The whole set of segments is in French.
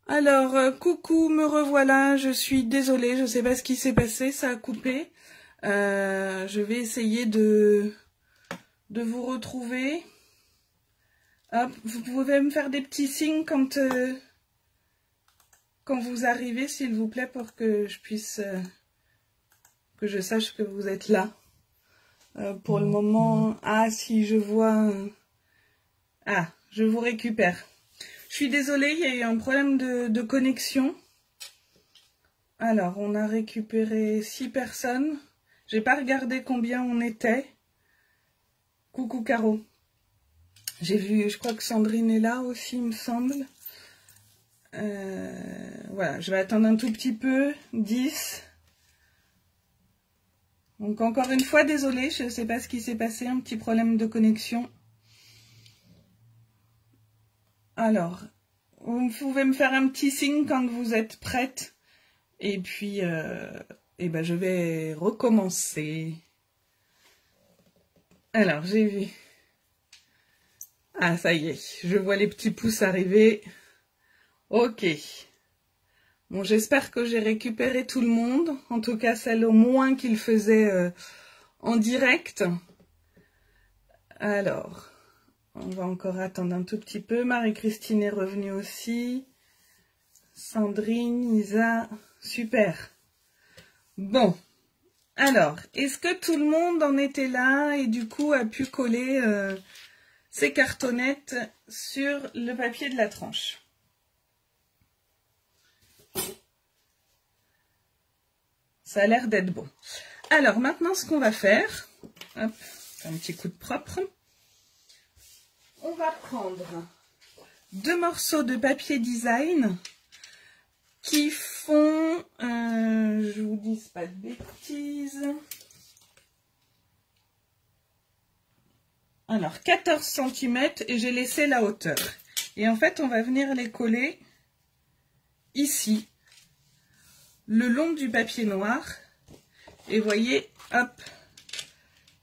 Alors, coucou, me revoilà, je suis désolée, je sais pas ce qui s'est passé, ça a coupé. Je vais essayer de vous retrouver. Hop, vous pouvez me faire des petits signes quand vous arrivez, s'il vous plaît, pour que je puisse, que je sache que vous êtes là. Pour le moment, si je vois... je vous récupère. Je suis désolée, il y a eu un problème de connexion. Alors, on a récupéré 6 personnes. J'ai pas regardé combien on était. Coucou Caro. J'ai vu, je crois que Sandrine est là aussi, il me semble. Voilà, je vais attendre un tout petit peu. 10. Donc encore une fois, désolée, je ne sais pas ce qui s'est passé, un petit problème de connexion. Alors, vous pouvez me faire un petit signe quand vous êtes prête. Et puis, je vais recommencer. Alors, j'ai vu. Ah, ça y est, je vois les petits pouces arriver. Ok. Bon, j'espère que j'ai récupéré tout le monde. En tout cas, celle au moins qu'il faisait en direct. Alors, on va encore attendre un tout petit peu. Marie-Christine est revenue aussi. Sandrine, Isa, super. Bon, alors, est-ce que tout le monde en était là et du coup a pu coller ces cartonnettes sur le papier de la tranche? Ça a l'air d'être bon. Alors, maintenant, ce qu'on va faire, hop, un petit coup de propre. On va prendre 2 morceaux de papier design qui font, je vous dis pas de bêtises, alors 14 cm et j'ai laissé la hauteur. Et en fait, on va venir les coller ici, le long du papier noir. Et voyez, hop,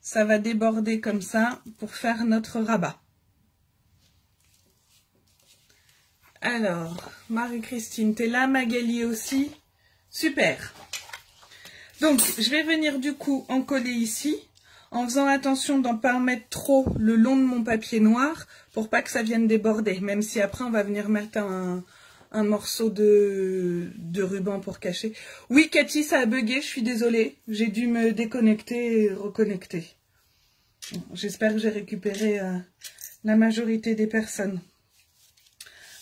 ça va déborder comme ça pour faire notre rabat. Alors, Marie-Christine, t'es là, Magali aussi? Super. Donc, je vais venir du coup en coller ici, en faisant attention d'en pas en mettre trop le long de mon papier noir, pour pas que ça vienne déborder, même si après on va venir mettre un morceau de ruban pour cacher. Oui, Cathy, ça a bugué, je suis désolée, j'ai dû me déconnecter et reconnecter. Bon, j'espère que j'ai récupéré la majorité des personnes.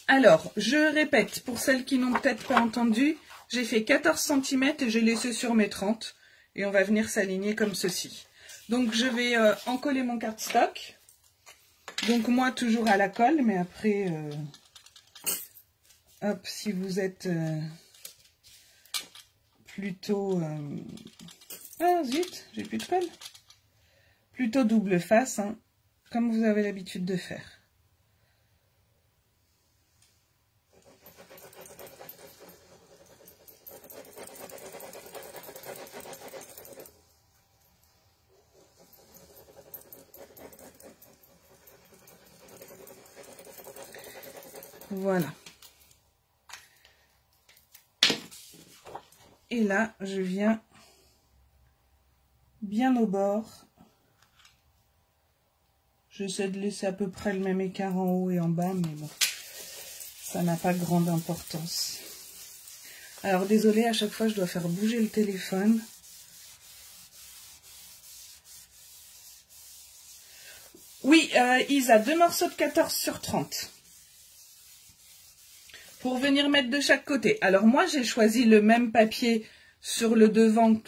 Alors, je répète, pour celles qui n'ont peut-être pas entendu, j'ai fait 14 cm et j'ai laissé sur mes 30. Et on va venir s'aligner comme ceci. Donc, je vais encoller mon cardstock. Donc, moi, toujours à la colle, mais après, hop, si vous êtes plutôt... Ah, zut, j'ai plus de colle. Plutôt double face, hein, comme vous avez l'habitude de faire. Voilà. Et là, je viens bien au bord. J'essaie de laisser à peu près le même écart en haut et en bas, mais bon, ça n'a pas grande importance. Alors, désolée, à chaque fois, je dois faire bouger le téléphone. Oui, Isa, 2 morceaux de 14 sur 30. Pour venir mettre de chaque côté. Alors moi, j'ai choisi le même papier sur le devant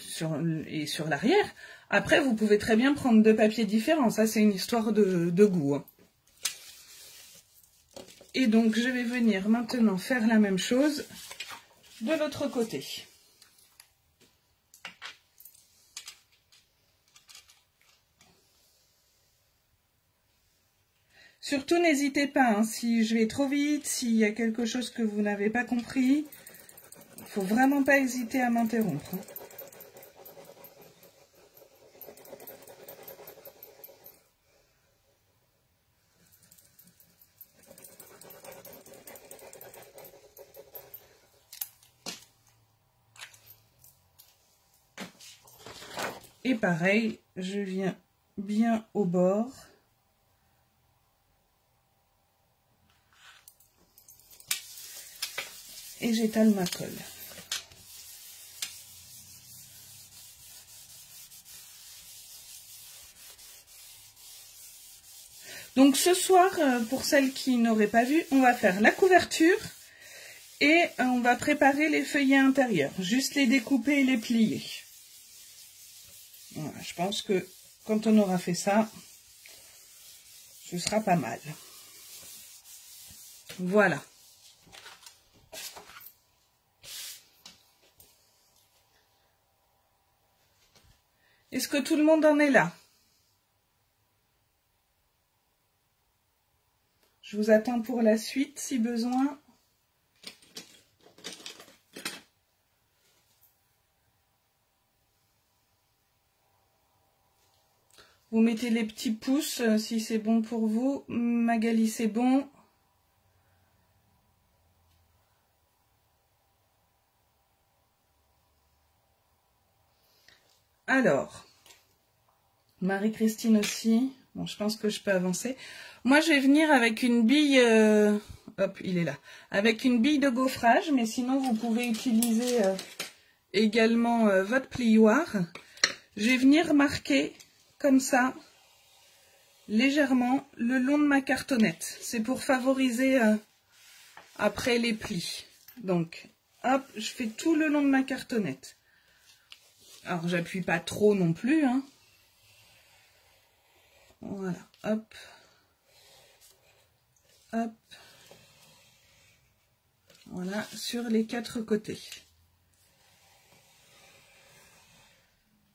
et sur l'arrière. Après, vous pouvez très bien prendre 2 papiers différents. Ça, c'est une histoire de goût. Hein. Et donc, je vais venir maintenant faire la même chose de l'autre côté. Surtout, n'hésitez pas, hein, si je vais trop vite, s'il y a quelque chose que vous n'avez pas compris, il ne faut vraiment pas hésiter à m'interrompre. Hein. Et pareil, je viens bien au bord. Et j'étale ma colle. Donc ce soir, pour celles qui n'auraient pas vu, on va faire la couverture et on va préparer les feuillets intérieurs. Juste les découper et les plier. Voilà, je pense que quand on aura fait ça, ce sera pas mal. Voilà. Est-ce que tout le monde en est là? Je vous attends pour la suite si besoin. Vous mettez les petits pouces si c'est bon pour vous. Magali, c'est bon. Alors, Marie-Christine aussi. Bon, je pense que je peux avancer. Moi, je vais venir avec une bille... hop, il est là. Avec une bille de gaufrage, mais sinon, vous pouvez utiliser également votre plioir. Je vais venir marquer comme ça, légèrement, le long de ma cartonnette. C'est pour favoriser après les plis. Donc, hop, je fais tout le long de ma cartonnette. Alors, j'appuie pas trop non plus, hein. Voilà, hop. Hop. Voilà, sur les 4 côtés.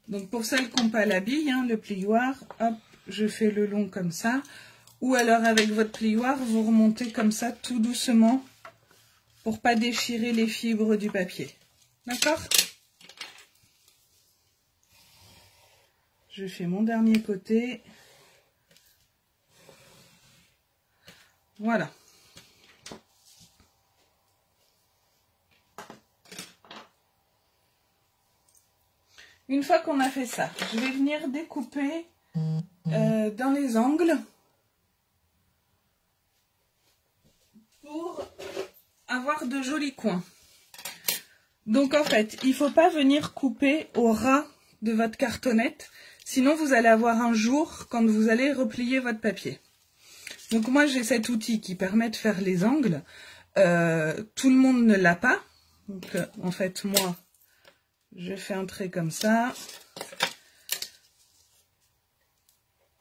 Donc, pour celles qui n'ont pas la bille, hein, le plioir, hop, je fais le long comme ça. Ou alors, avec votre plioir, vous remontez comme ça, tout doucement, pour pas déchirer les fibres du papier. D'accord ? Je fais mon dernier côté. Voilà. Une fois qu'on a fait ça, je vais venir découper dans les angles pour avoir de jolis coins. Donc en fait, il ne faut pas venir couper au ras de votre cartonnette, sinon vous allez avoir un jour quand vous allez replier votre papier. Donc moi j'ai cet outil qui permet de faire les angles. Tout le monde ne l'a pas. Donc en fait moi je fais un trait comme ça.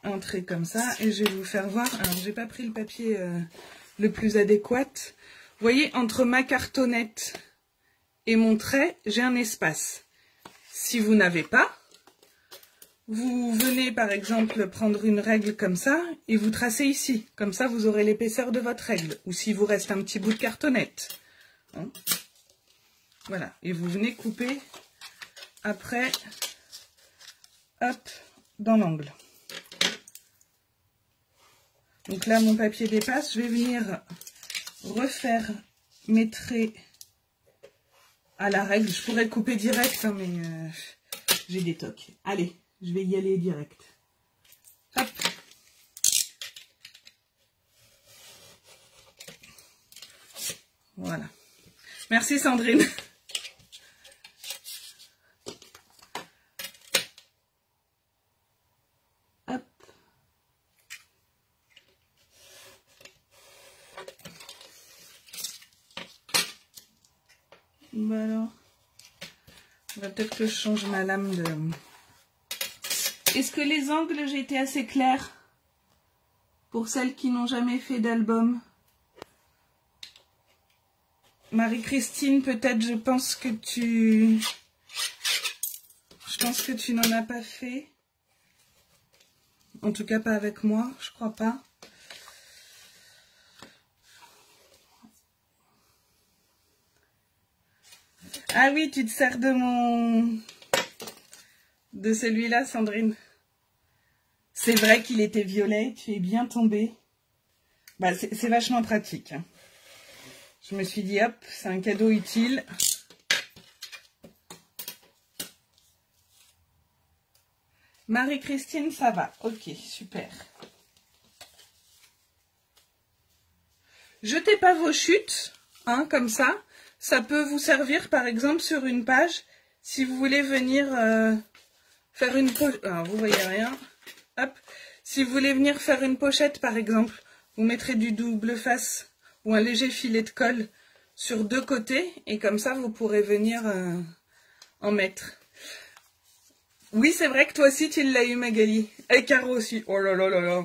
Un trait comme ça et je vais vous faire voir. Alors j'ai pas pris le papier le plus adéquat. Vous voyez, entre ma cartonnette et mon trait, j'ai un espace. Si vous n'avez pas, vous venez par exemple prendre une règle comme ça et vous tracez ici. Comme ça, vous aurez l'épaisseur de votre règle. Ou s'il vous reste un petit bout de cartonnette. Hein, voilà. Et vous venez couper après, hop, dans l'angle. Donc là, mon papier dépasse. Je vais venir refaire mes traits à la règle. Je pourrais couper direct, hein, mais j'ai des tocs. Allez. Je vais y aller direct. Hop. Voilà. Merci Sandrine. Hop. Bah alors. On va peut-être que je change ma lame de... Est-ce que les angles, j'ai été assez claire pour celles qui n'ont jamais fait d'album? Marie-Christine, peut-être, je pense que tu n'en as pas fait. En tout cas, pas avec moi, je crois pas. Ah oui, tu te sers de celui-là, Sandrine. C'est vrai qu'il était violet, tu es bien tombée. Bah, c'est vachement pratique. Hein. Je me suis dit, hop, c'est un cadeau utile. Marie-Christine, ça va. Ok, super. Jetez pas vos chutes, hein, comme ça. Ça peut vous servir, par exemple, sur une page, si vous voulez venir faire une pochette. Alors, vous voyez rien. Hop. Si vous voulez venir faire une pochette, par exemple, vous mettrez du double face ou un léger filet de colle sur deux côtés. Et comme ça, vous pourrez venir en mettre. Oui, c'est vrai que toi aussi, tu l'as eu, Magali. Et Caro aussi. Oh là là là là.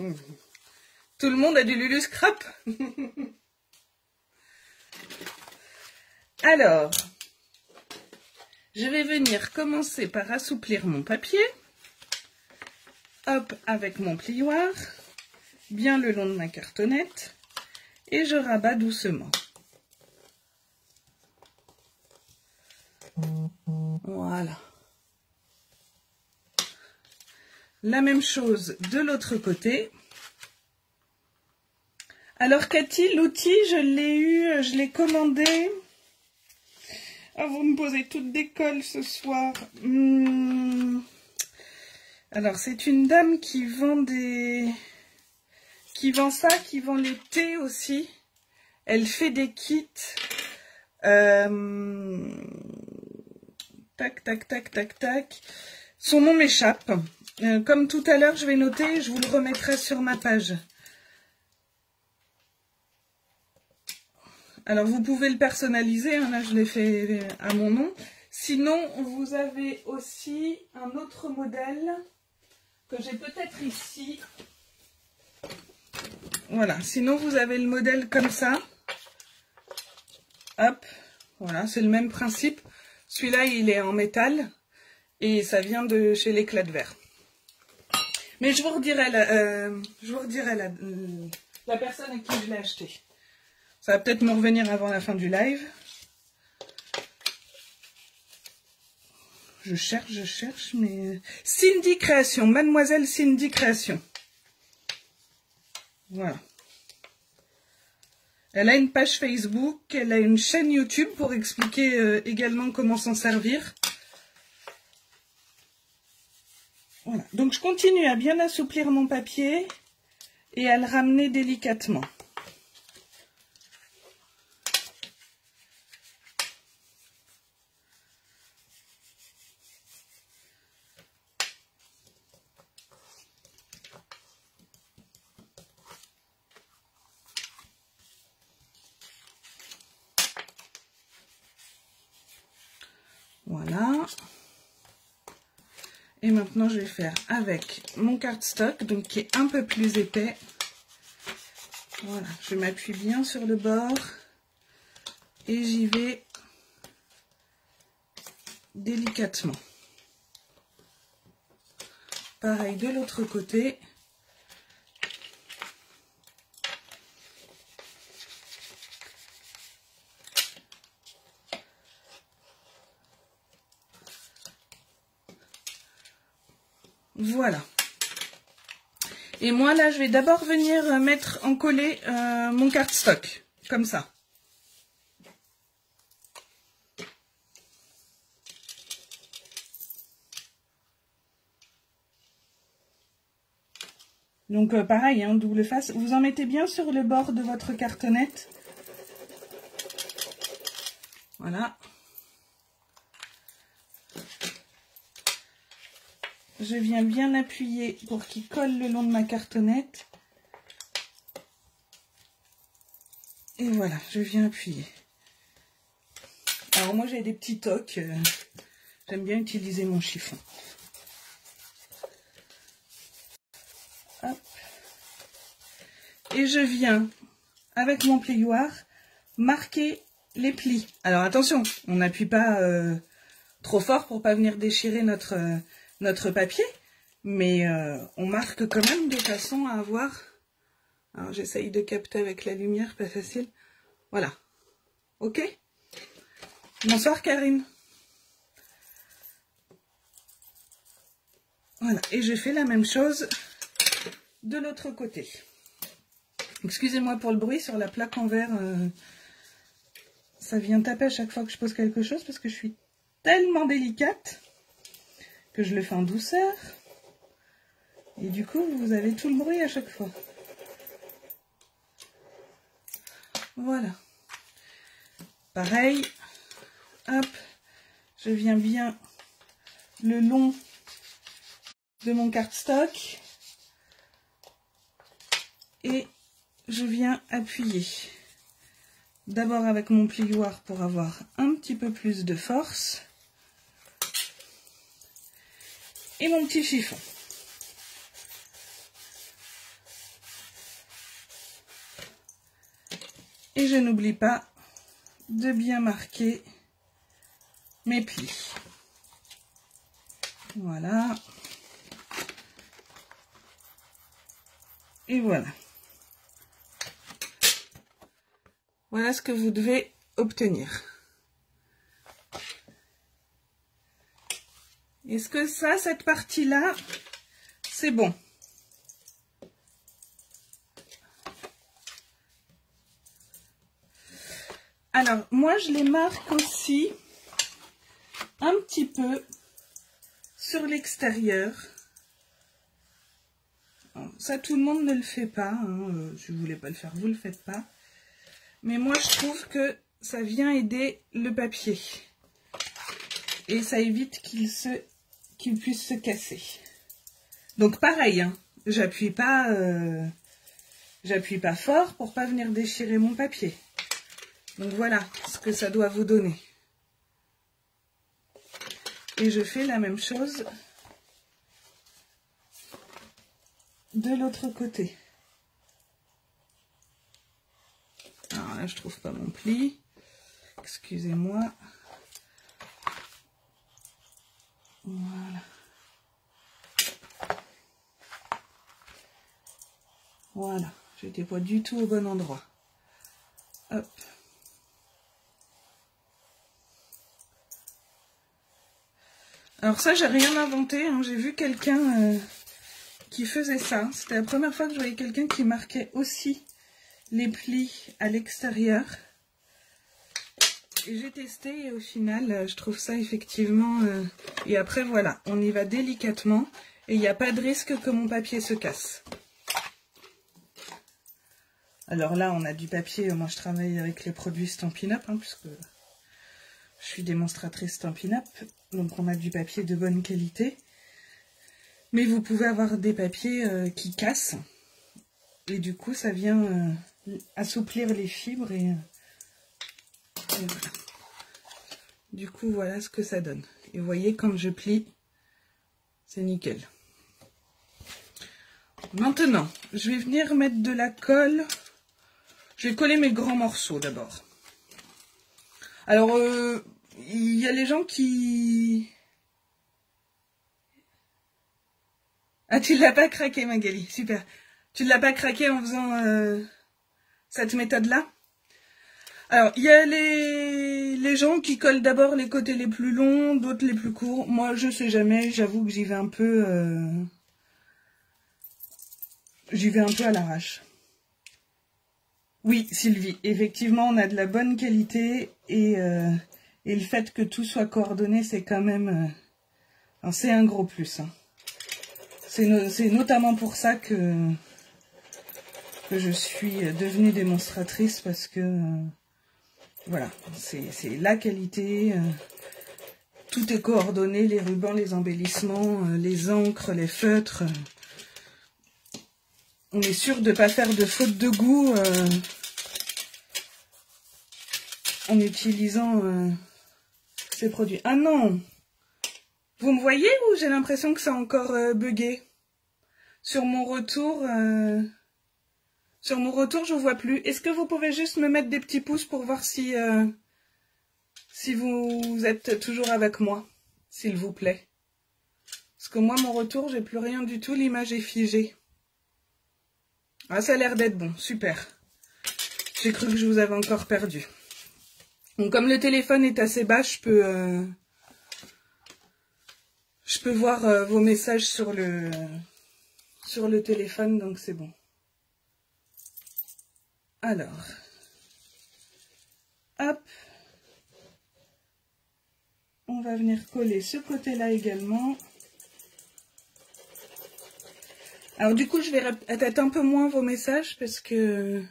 Tout le monde a du Lulu Scrap. Alors, je vais venir commencer par assouplir mon papier. Hop, avec mon plioir, bien le long de ma cartonnette. Et je rabats doucement. Voilà. La même chose de l'autre côté. Alors Cathy, l'outil, je l'ai commandé. Oh, vous me posez toutes des colles ce soir. Alors, c'est une dame qui vend ça, qui vend les thés aussi. Elle fait des kits. Tac, tac, tac, tac, tac. Son nom m'échappe. Comme tout à l'heure, je vais noter, je vous le remettrai sur ma page. Alors, vous pouvez le personnaliser, hein, là je l'ai fait à mon nom. Sinon, vous avez aussi un autre modèle que j'ai peut-être ici. Voilà, sinon vous avez le modèle comme ça. Hop, voilà, c'est le même principe. Celui-là, il est en métal et ça vient de chez l'Éclat de Verre. Mais je vous redirai la personne à qui je l'ai acheté. Ça va peut-être me revenir avant la fin du live. Je cherche, mais... Cindy Création, Mademoiselle Cindy Création. Voilà. Elle a une page Facebook, elle a une chaîne YouTube pour expliquer également comment s'en servir. Voilà. Donc je continue à bien assouplir mon papier et à le ramener délicatement. Voilà. Et maintenant, je vais faire avec mon cardstock, donc qui est un peu plus épais. Voilà, je m'appuie bien sur le bord et j'y vais délicatement. Pareil de l'autre côté. Voilà. Et moi là, je vais d'abord venir mettre en collé mon cardstock, comme ça. Donc pareil, hein, double face. Vous en mettez bien sur le bord de votre cartonnette. Voilà. Je viens bien appuyer pour qu'il colle le long de ma cartonnette. Et voilà, je viens appuyer. Alors moi j'ai des petits tocs. J'aime bien utiliser mon chiffon. Hop. Et je viens, avec mon plioir, marquer les plis. Alors attention, on n'appuie pas trop fort pour pas venir déchirer notre papier, mais on marque quand même de façon à avoir... Alors j'essaye de capter avec la lumière, pas facile. Voilà. Ok? Bonsoir Karine. Voilà, et je fais la même chose de l'autre côté. Excusez-moi pour le bruit sur la plaque en verre. Ça vient taper à chaque fois que je pose quelque chose parce que je suis tellement délicate que je le fais en douceur. Et du coup, vous avez tout le bruit à chaque fois. Voilà. Pareil. Hop. Je viens bien le long de mon cardstock. Et je viens appuyer. D'abord avec mon plioir pour avoir un petit peu plus de force. Et mon petit chiffon. Et je n'oublie pas de bien marquer mes plis. Voilà. Et voilà. Voilà ce que vous devez obtenir. Est-ce que ça, cette partie-là, c'est bon? Alors, moi, je les marque aussi un petit peu sur l'extérieur. Ça, tout le monde ne le fait pas. Hein. Si vous ne voulez pas le faire, vous ne le faites pas. Mais moi, je trouve que ça vient aider le papier. Et ça évite qu'il puisse se casser. Donc, pareil, hein, j'appuie pas fort pour pas venir déchirer mon papier. Donc, voilà ce que ça doit vous donner. Et je fais la même chose de l'autre côté. Alors là, je trouve pas mon pli. Excusez-moi. Voilà. Voilà. J'étais pas du tout au bon endroit. Hop. Alors ça, j'ai rien inventé. Hein. J'ai vu quelqu'un qui faisait ça. C'était la première fois que je voyais quelqu'un qui marquait aussi les plis à l'extérieur. Et j'ai testé et au final, je trouve ça effectivement... Et après, voilà, on y va délicatement et il n'y a pas de risque que mon papier se casse. Alors là, on a du papier. Moi, je travaille avec les produits Stampin' Up, hein, puisque je suis démonstratrice Stampin' Up. Donc, on a du papier de bonne qualité. Mais vous pouvez avoir des papiers qui cassent. Et du coup, ça vient assouplir les fibres et voilà. Du coup, voilà ce que ça donne. Et vous voyez, quand je plie, c'est nickel. Maintenant, je vais venir mettre de la colle. Je vais coller mes grands morceaux d'abord. Alors, il y a les gens qui... Ah, tu ne l'as pas craqué, Magali. Super. Tu ne l'as pas craqué en faisant cette méthode-là? Alors, il y a les gens qui collent d'abord les côtés les plus longs, d'autres les plus courts. Moi, je sais jamais. J'avoue que j'y vais un peu... J'y vais un peu à l'arrache. Oui, Sylvie. Effectivement, on a de la bonne qualité. Et le fait que tout soit coordonné, c'est quand même... c'est un gros plus. Hein. C'est notamment pour ça que je suis devenue démonstratrice, parce que voilà, c'est la qualité, tout est coordonné, les rubans, les embellissements, les encres, les feutres. On est sûr de ne pas faire de faute de goût en utilisant ces produits. Ah non! Vous me voyez ou j'ai l'impression que c'est encore bugué? Sur mon retour, je ne vois plus. Est-ce que vous pouvez juste me mettre des petits pouces pour voir si vous êtes toujours avec moi, s'il vous plaît? Parce que moi, mon retour, j'ai plus rien du tout. L'image est figée. Ah, ça a l'air d'être bon. Super. J'ai cru que je vous avais encore perdu. Donc, comme le téléphone est assez bas, je peux voir vos messages sur le téléphone, donc c'est bon. Alors, hop, on va venir coller ce côté-là également. Alors du coup, je vais peut-être un peu moins vos messages parce que...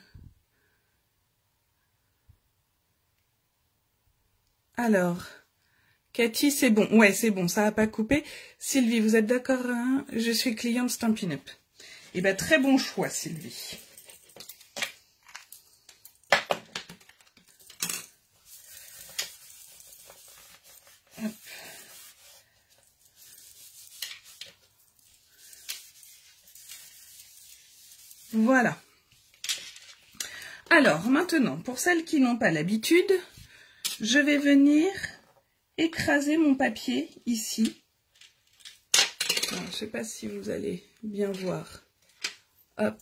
Alors, Cathy, c'est bon. Ouais, c'est bon, ça n'a pas coupé. Sylvie, vous êtes d'accord, hein? Je suis cliente Stampin' Up. Eh bien, très bon choix, Sylvie. Hop. Voilà. Alors, maintenant, pour celles qui n'ont pas l'habitude, je vais venir écraser mon papier ici. Alors, je ne sais pas si vous allez bien voir. Hop.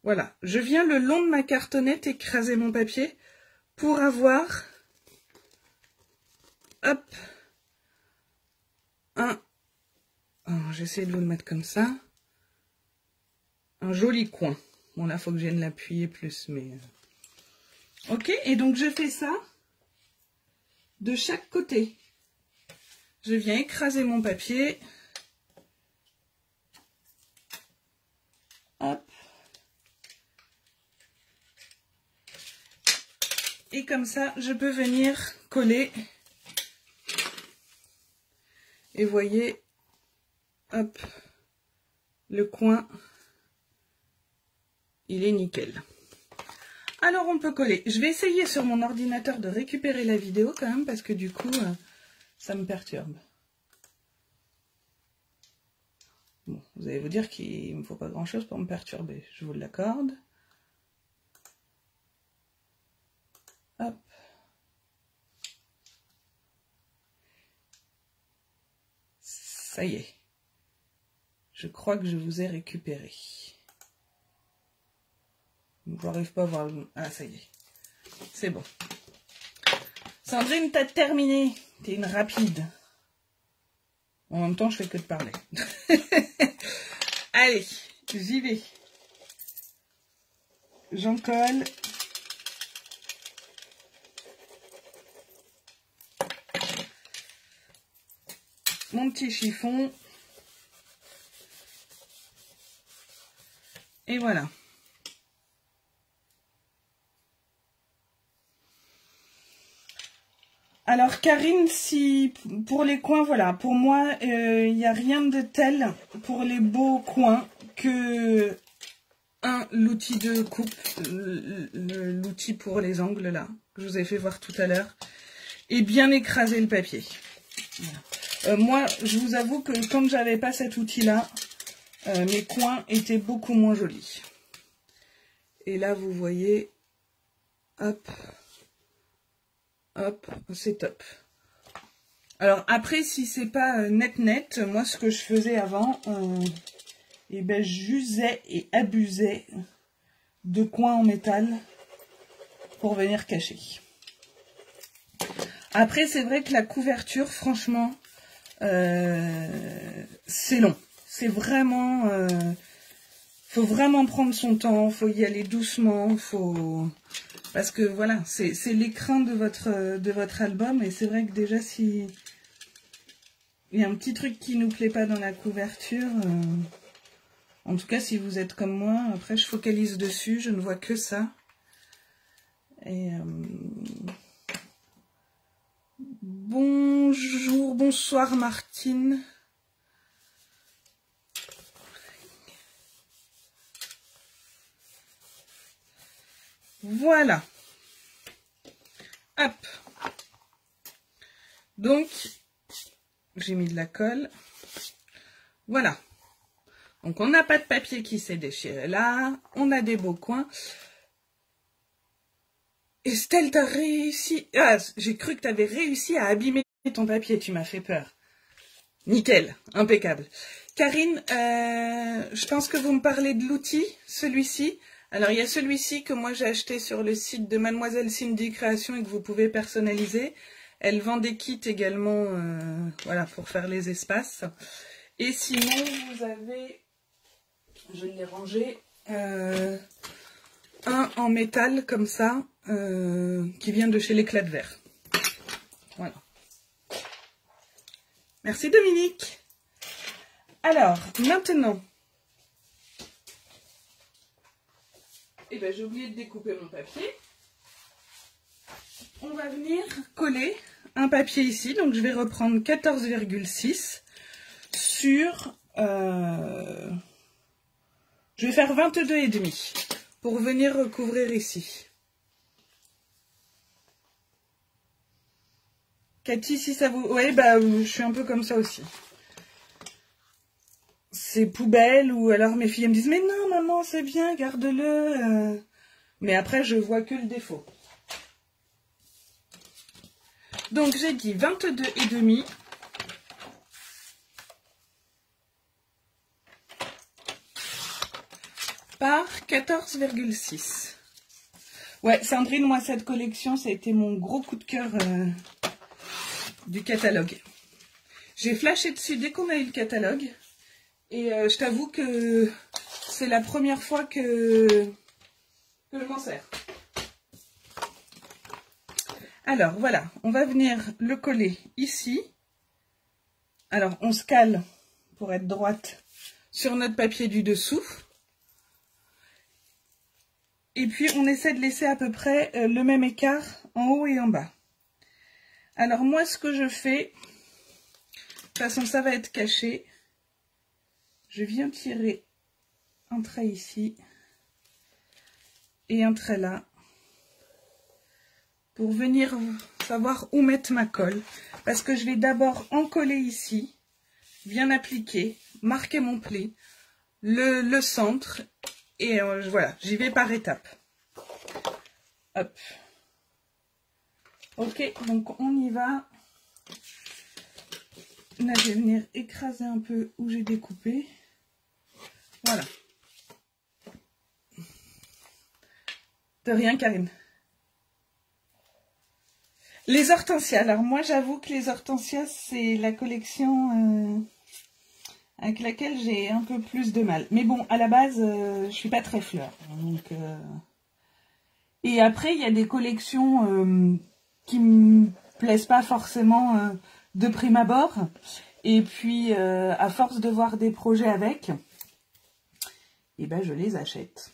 Voilà. Je viens le long de ma cartonnette écraser mon papier pour avoir... Hop. J'essaie de vous le mettre comme ça. Un joli coin. Bon, là, il faut que je vienne l'appuyer plus, mais... Ok, et donc je fais ça de chaque côté. Je viens écraser mon papier. Hop. Et comme ça, je peux venir coller. Et voyez, hop, le coin, il est nickel. Alors on peut coller. Je vais essayer sur mon ordinateur de récupérer la vidéo quand même parce que du coup, ça me perturbe. Bon, vous allez vous dire qu'il ne me faut pas grand chose pour me perturber. Je vous l'accorde. Hop. Ça y est. Je crois que je vous ai récupéré. Je n'arrive pas à voir le... Ah, ça y est. C'est bon. Sandrine, t'as terminé. T'es une rapide. En même temps, je fais que de parler. Allez, j'y vais. J'en colle. Mon petit chiffon. Et voilà. Alors Karine, si pour les coins, voilà, pour moi, il n'y a rien de tel pour les beaux coins que l'outil de coupe, l'outil pour les angles là, que je vous ai fait voir tout à l'heure, et bien écraser le papier. Voilà. Moi, je vous avoue que quand j'avais pas cet outil-là, mes coins étaient beaucoup moins jolis. Et là, vous voyez, hop. Hop, c'est top. Alors après, si c'est pas net, moi ce que je faisais avant, eh ben j'usais et abusais de coins en métal pour venir cacher. Après, c'est vrai que la couverture, franchement, c'est long. C'est vraiment... faut vraiment prendre son temps, faut y aller doucement, faut... Parce que voilà, c'est l'écran de votre album, et c'est vrai que déjà si il y a un petit truc qui nous plaît pas dans la couverture, en tout cas si vous êtes comme moi, après je focalise dessus, je ne vois que ça. Et bonjour, bonsoir Martine. Voilà. Hop. Donc, j'ai mis de la colle. Voilà. Donc, on n'a pas de papier qui s'est déchiré là. On a des beaux coins. Estelle, t'as réussi... Ah, j'ai cru que t'avais réussi à abîmer ton papier. Tu m'as fait peur. Nickel. Impeccable. Karine, je pense que vous me parlez de l'outil, celui-ci. Alors, il y a celui-ci que moi j'ai acheté sur le site de Mademoiselle Cindy Création et que vous pouvez personnaliser. Elle vend des kits également, voilà, pour faire les espaces. Et sinon, vous avez, je l'ai rangé, un en métal comme ça, qui vient de chez l'Éclat de Verre. Voilà. Merci Dominique. Alors, maintenant, Et ben j'ai oublié de découper mon papier. On va venir coller un papier ici. Donc je vais reprendre 14,6 sur... je vais faire 22,5 pour venir recouvrir ici. Cathy, si ça vous... Oui, bah je suis un peu comme ça aussi. C'est poubelle, ou alors mes filles me disent « Mais non, maman, c'est bien, garde-le. » Mais après, je vois que le défaut. Donc, j'ai dit 22,5. Par 14,6. Ouais, Sandrine, moi, cette collection, ça a été mon gros coup de cœur du catalogue. J'ai flashé dessus dès qu'on a eu le catalogue. Et je t'avoue que c'est la première fois que je m'en sers. Alors, voilà, on va venir le coller ici. Alors, on se cale pour être droite sur notre papier du dessous. Et puis, on essaie de laisser à peu près le même écart en haut et en bas. Alors, moi, ce que je fais, de toute façon, ça va être caché. Je viens tirer un trait ici et un trait là pour venir savoir où mettre ma colle. Parce que je vais d'abord en coller ici, bien appliquer, marquer mon pli, le centre et voilà, j'y vais par étapes. Hop. Ok, donc on y va. Là, je vais venir écraser un peu où j'ai découpé. Voilà. De rien, Karine. Les hortensias. Alors, moi, j'avoue que les hortensias, c'est la collection avec laquelle j'ai un peu plus de mal. Mais bon, à la base, je suis pas très fleur. Donc, et après, il y a des collections qui me plaisent pas forcément de prime abord. Et puis, à force de voir des projets avec... et ben je les achète.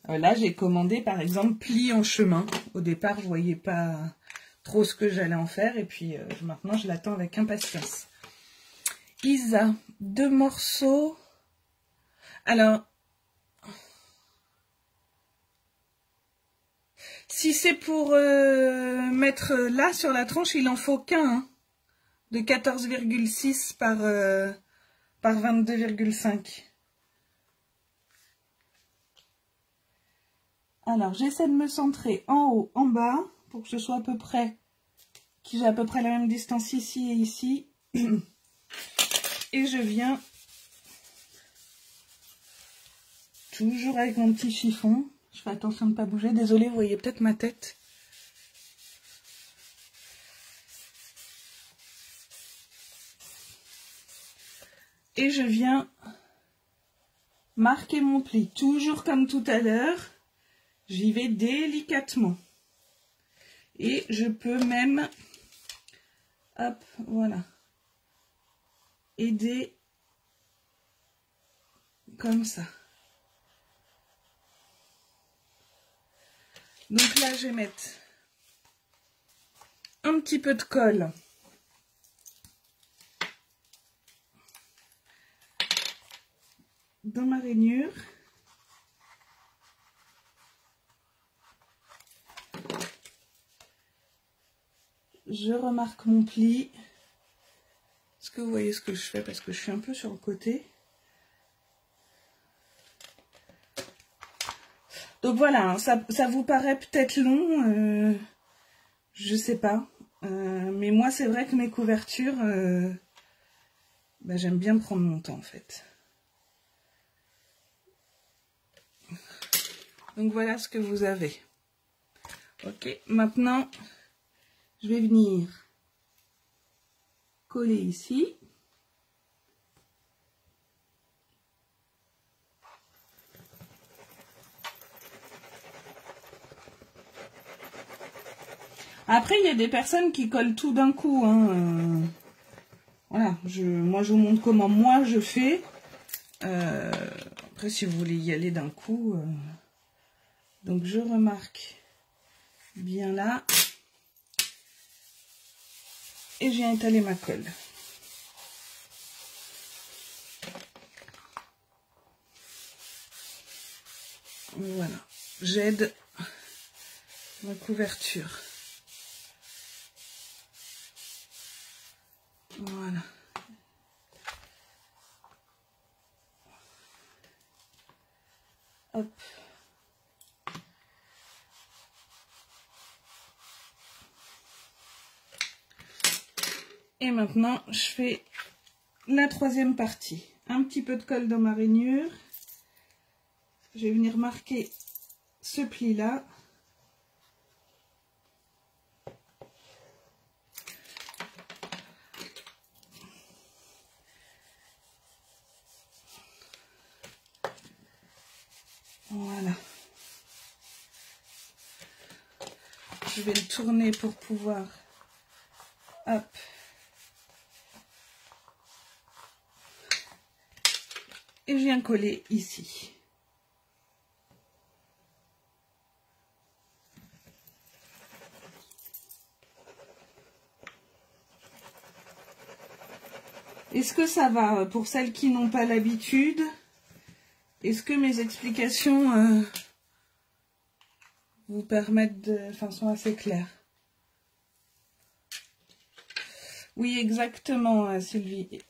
Là, j'ai commandé par exemple pli en chemin. Au départ, je ne voyais pas trop ce que j'allais en faire. Et puis maintenant, je l'attends avec impatience. Isa, 2 morceaux. Alors, si c'est pour mettre là sur la tranche, il en faut qu'un. Hein, de 14,6 par 22,5. Alors, j'essaie de me centrer en haut, en bas, pour que ce soit à peu près, que j'ai à peu près la même distance ici et ici. Et je viens, toujours avec mon petit chiffon. Je fais attention de ne pas bouger. Désolée, vous voyez peut-être ma tête. Et je viens marquer mon pli, toujours comme tout à l'heure. J'y vais délicatement. Et je peux même, hop, voilà, aider comme ça. Donc là, je vais mettre un petit peu de colle. Dans ma rainure. Je remarque mon pli. Est-ce que vous voyez ce que je fais? Parce que je suis un peu sur le côté. Donc voilà, ça vous paraît peut-être long. Je sais pas. Mais moi, c'est vrai que mes couvertures, bah, j'aime bien prendre mon temps en fait. Donc voilà ce que vous avez. Ok, maintenant... je vais venir coller ici. Après, il y a des personnes qui collent tout d'un coup. Hein. Voilà, moi je vous montre comment moi je fais. Après, Après, si vous voulez y aller d'un coup, donc je remarque bien là. Et j'ai étalé ma colle. Voilà, j'aide ma couverture. Voilà. Hop. Et maintenant, je fais la troisième partie. Un petit peu de colle dans ma rainure. Je vais venir marquer ce pli-là. Voilà. Je vais le tourner pour pouvoir... Hop. Et je viens coller ici. Est-ce que ça va pour celles qui n'ont pas l'habitude? Est-ce que mes explications vous permettent de... Enfin, sont assez claires? Oui, exactement, Sylvie.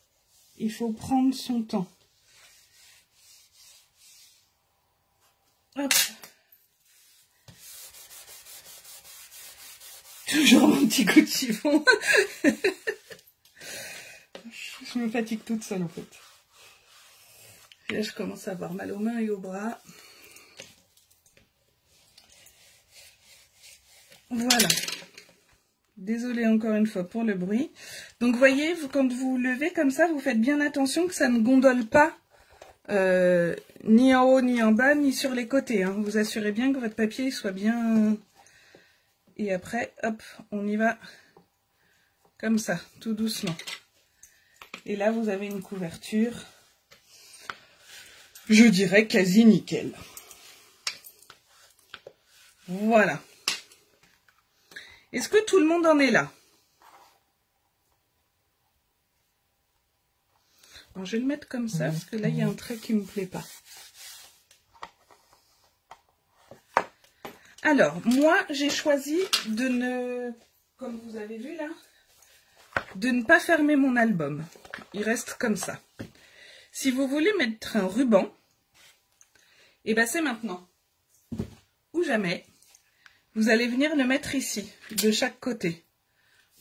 Il faut prendre son temps. Hop. Toujours mon petit coup de chiffon. Je me fatigue toute seule en fait. Et là, je commence à avoir mal aux mains et aux bras. Voilà. Désolée encore une fois pour le bruit. Donc, vous voyez, quand vous levez comme ça, vous faites bien attention que ça ne gondole pas ni en haut, ni en bas, ni sur les côtés. Hein. Vous assurez bien que votre papier soit bien... Et après, hop, on y va comme ça, tout doucement. Et là, vous avez une couverture, je dirais quasi nickel. Voilà. Est-ce que tout le monde en est là? Alors, je vais le mettre comme ça, parce que là, il y a un trait qui ne me plaît pas. Alors, moi, j'ai choisi de ne, comme vous avez vu là, de ne pas fermer mon album. Il reste comme ça. Si vous voulez mettre un ruban, et ben c'est maintenant. Ou jamais. Vous allez venir le mettre ici, de chaque côté.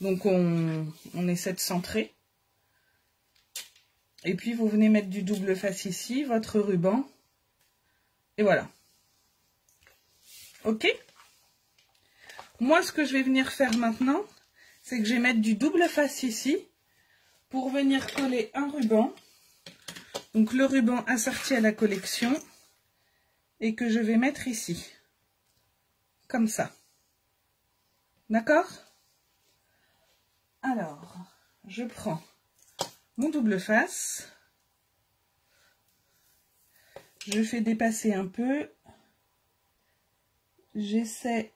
Donc, on essaie de centrer. Et puis, vous venez mettre du double face ici, votre ruban. Et voilà. Ok? Moi, ce que je vais venir faire maintenant, c'est que je vais mettre du double face ici pour venir coller un ruban. Donc, le ruban assorti à la collection et que je vais mettre ici. Comme ça. D'accord? Alors, je prends mon double face. Je fais dépasser un peu. J'essaie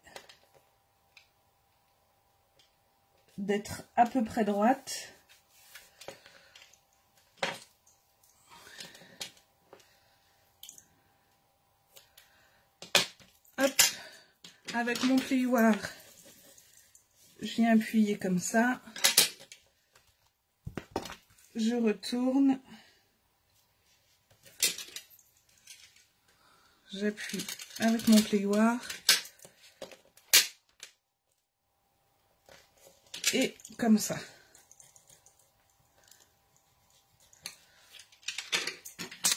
d'être à peu près droite. Hop, avec mon plioir, je viens appuyer comme ça. Je retourne. J'appuie avec mon plioir. Et comme ça.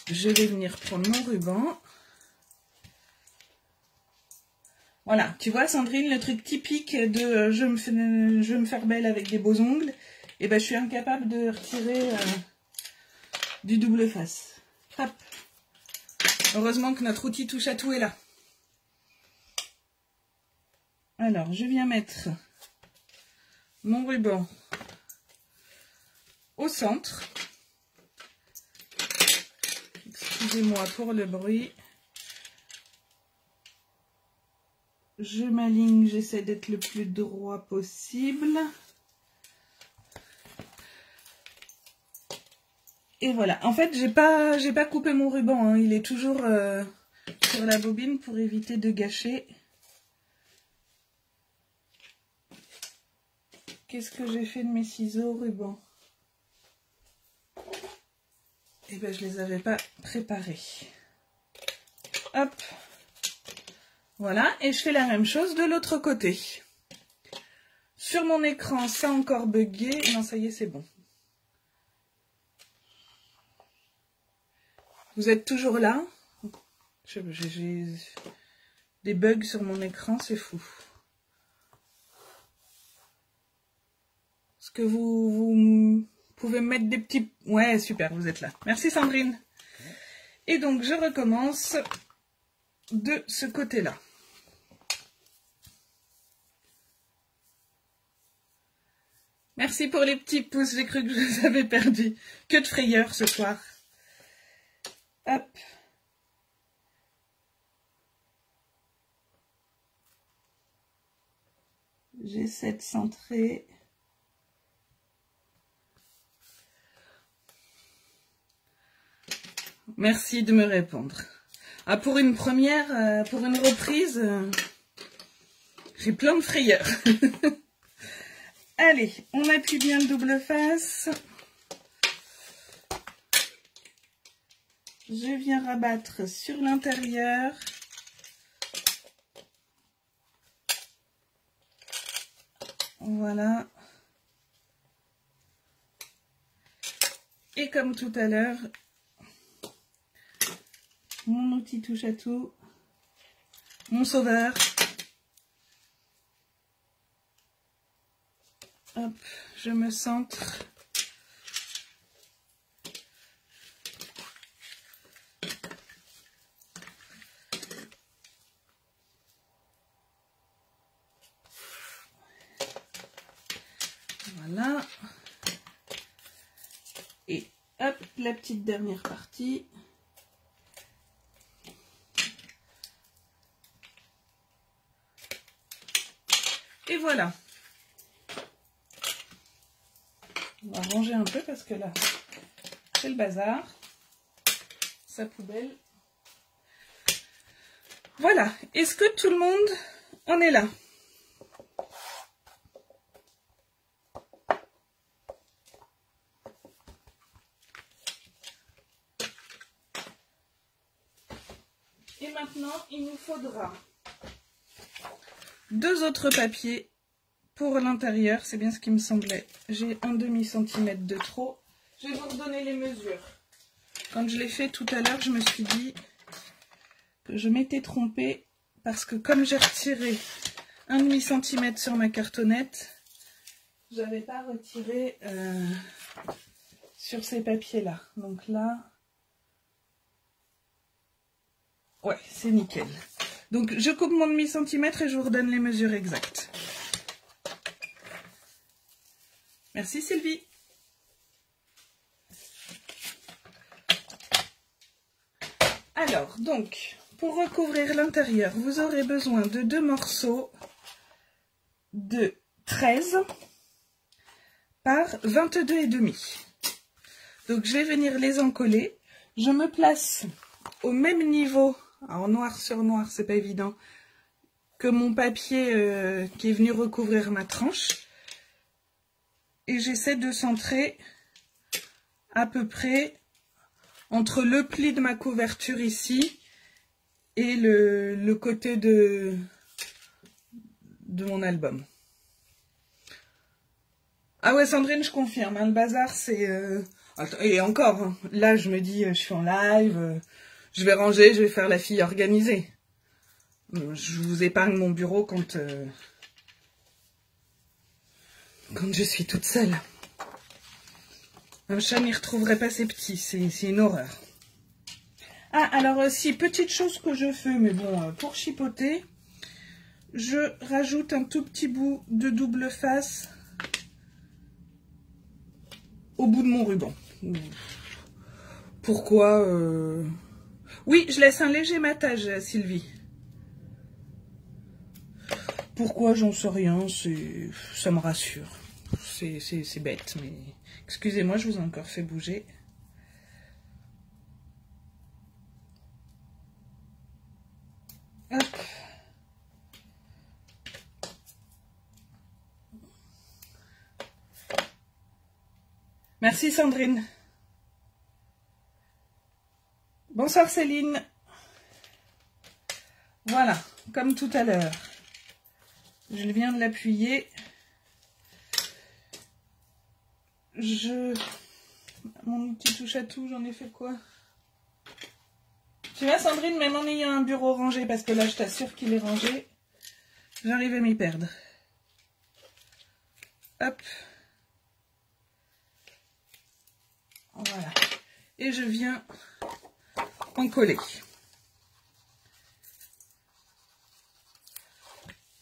Je vais venir prendre mon ruban. Voilà, tu vois Sandrine, le truc typique de je veux me faire belle avec des beaux ongles, et ben je suis incapable de retirer du double face. Hop. Heureusement que notre outil touche à tout est là. Alors, je viens mettre mon ruban au centre. Excusez-moi pour le bruit. Je m'aligne, j'essaie d'être le plus droit possible. Et voilà. En fait, j'ai pas coupé mon ruban, hein. Il est toujours sur la bobine pour éviter de gâcher. Qu'est-ce que j'ai fait de mes ciseaux ruban? Eh ben, je les avais pas préparés. Hop. Voilà. Et je fais la même chose de l'autre côté. Sur mon écran, ça a encore bugué. Non, ça y est, c'est bon. Vous êtes toujours là? J'ai des bugs sur mon écran, c'est fou. Est-ce que vous pouvez mettre des petits... Ouais, super, vous êtes là. Merci Sandrine. Et donc, je recommence de ce côté-là. Merci pour les petits pouces, j'ai cru que je les avais perdus. Que de frayeur ce soir. Hop. J'essaie de centrer. Merci de me répondre. Ah, pour une première, pour une reprise, j'ai plein de frayeurs. Allez, on appuie bien le double face. Je viens rabattre sur l'intérieur. Voilà. Et comme tout à l'heure, mon outil touche à tout, mon sauveur. Hop, je me centre. Voilà. Et hop, la petite dernière partie. Et voilà. On va ranger un peu parce que là, c'est le bazar. Sa poubelle. Voilà. Est-ce que tout le monde en est là? Et maintenant, il nous faudra 2 autres papiers pour l'intérieur. C'est bien ce qui me semblait. J'ai un demi-centimètre de trop. Je vais vous redonner les mesures. Quand je l'ai fait tout à l'heure, je me suis dit que je m'étais trompée parce que comme j'ai retiré un demi-centimètre sur ma cartonnette, je n'avais pas retiré sur ces papiers-là. Donc là, ouais, c'est nickel. Donc je coupe mon demi-centimètre et je vous redonne les mesures exactes. Merci Sylvie. Alors, donc, pour recouvrir l'intérieur, vous aurez besoin de 2 morceaux de 13 par 22,5. Donc, je vais venir les encoller. Je me place au même niveau, en noir sur noir, c'est pas évident, que mon papier qui est venu recouvrir ma tranche. Et j'essaie de centrer à peu près entre le pli de ma couverture ici et le côté de mon album. Ah ouais Sandrine, je confirme, hein, le bazar c'est... Et encore, hein, là je me dis, je suis en live, je vais ranger, je vais faire la fille organisée. Je vous épargne mon bureau quand je suis toute seule. Un chat n'y retrouverait pas ses petits, c'est une horreur. Ah, alors si, petite chose que je fais, mais bon, pour chipoter, je rajoute un tout petit bout de double face au bout de mon ruban. Pourquoi Oui, je laisse un léger matage, Sylvie. Pourquoi? J'en sais rien, ça me rassure. C'est bête, mais... Excusez-moi, je vous ai encore fait bouger. Hop. Merci Sandrine. Bonsoir Céline. Voilà, comme tout à l'heure. Je viens de l'appuyer. Mon outil touche à tout, j'en ai fait quoi? Tu vois Sandrine, même en ayant un bureau rangé, parce que là je t'assure qu'il est rangé, j'arrive à m'y perdre. Hop. Voilà. Et je viens en coller.